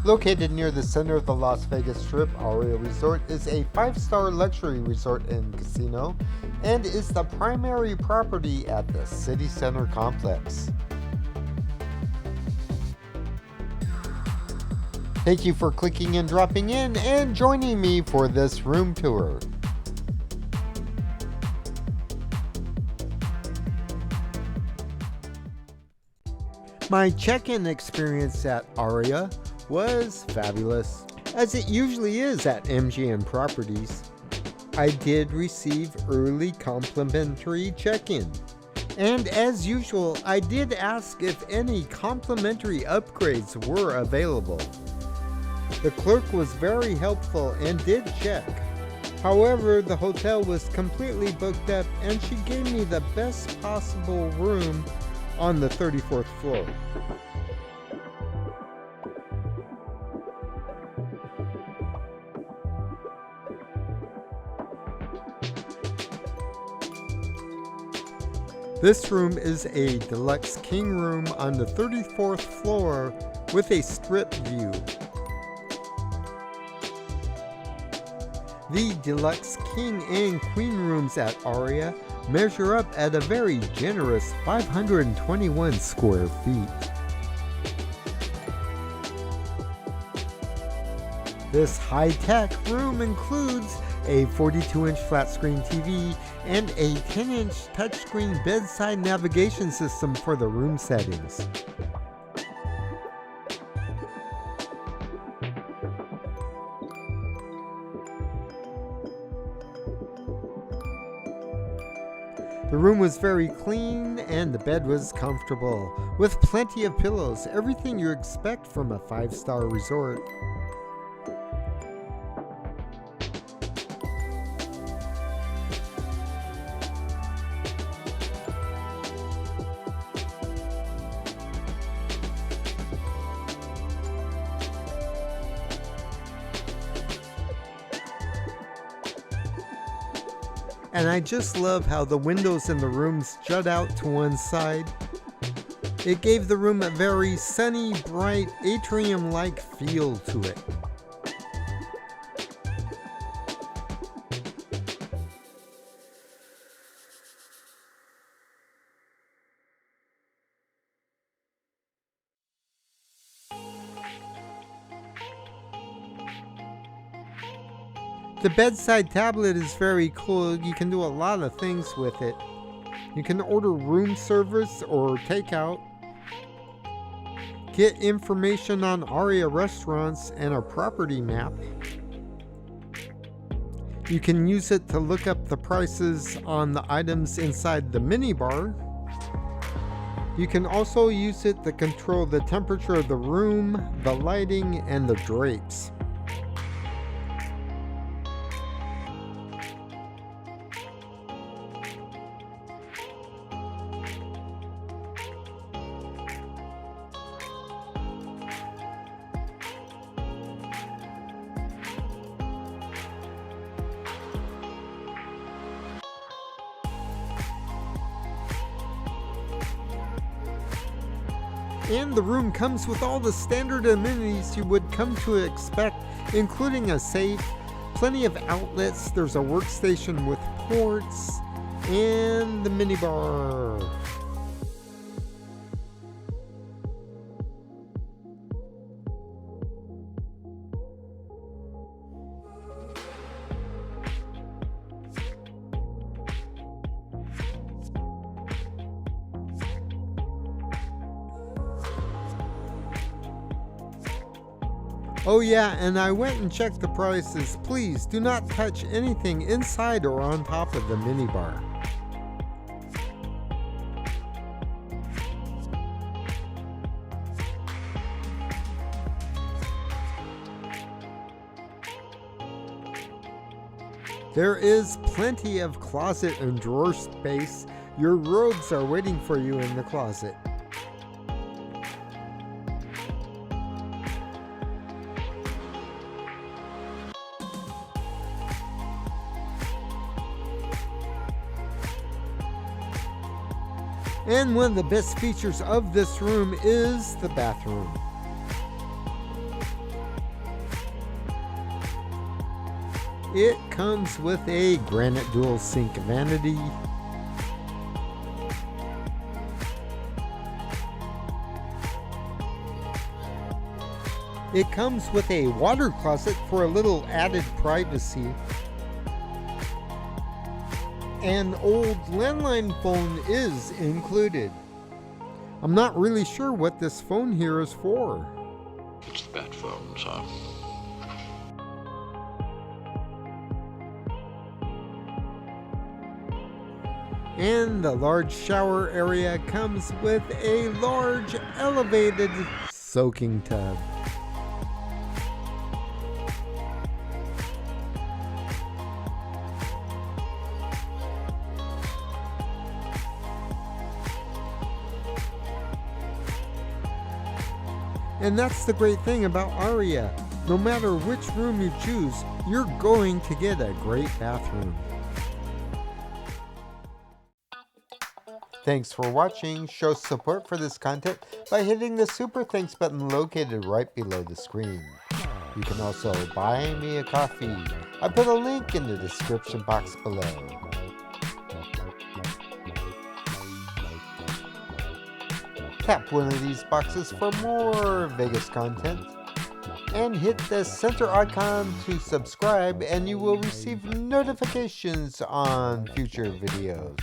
Located near the center of the Las Vegas Strip, Aria Resort is a 5-star luxury resort and casino and is the primary property at the City Center complex. Thank you for clicking and dropping in and joining me for this room tour. My check-in experience at Aria was fabulous, as it usually is at MGM properties. I did receive early complimentary check-in, and as usual, I did ask if any complimentary upgrades were available. The clerk was very helpful and did check. However, the hotel was completely booked up and she gave me the best possible room on the 34th floor. This room is a deluxe king room on the 34th floor with a strip view. The deluxe king and queen rooms at Aria measure up at a very generous 521 square feet. This high-tech room includes a 42-inch flat-screen TV and a 10-inch touchscreen bedside navigation system for the room settings. The room was very clean and the bed was comfortable, with plenty of pillows, everything you expect from a 5-star resort. And I just love how the windows in the rooms jut out to one side. It gave the room a very sunny, bright, atrium-like feel to it. The bedside tablet is very cool. You can do a lot of things with it. You can order room service or takeout, get information on Aria restaurants and a property map. You can use it to look up the prices on the items inside the minibar. You can also use it to control the temperature of the room, the lighting, and the drapes. And the room comes with all the standard amenities you would come to expect, including a safe, plenty of outlets, there's a workstation with ports, and the minibar. Oh yeah, and I went and checked the prices. Please do not touch anything inside or on top of the minibar. There is plenty of closet and drawer space. Your robes are waiting for you in the closet. And one of the best features of this room is the bathroom. It comes with a granite dual sink vanity, it comes with a water closet for a little added privacy. An old landline phone is included. I'm not really sure what this phone here is for. It's the bat phone, so. And the large shower area comes with a large elevated soaking tub. And that's the great thing about Aria. No matter which room you choose, you're going to get a great bathroom. Thanks for watching. Show support for this content by hitting the super thanks button located right below the screen. You can also buy me a coffee. I put a link in the description box below. Tap one of these boxes for more Vegas content, and hit the center icon to subscribe, and you will receive notifications on future videos.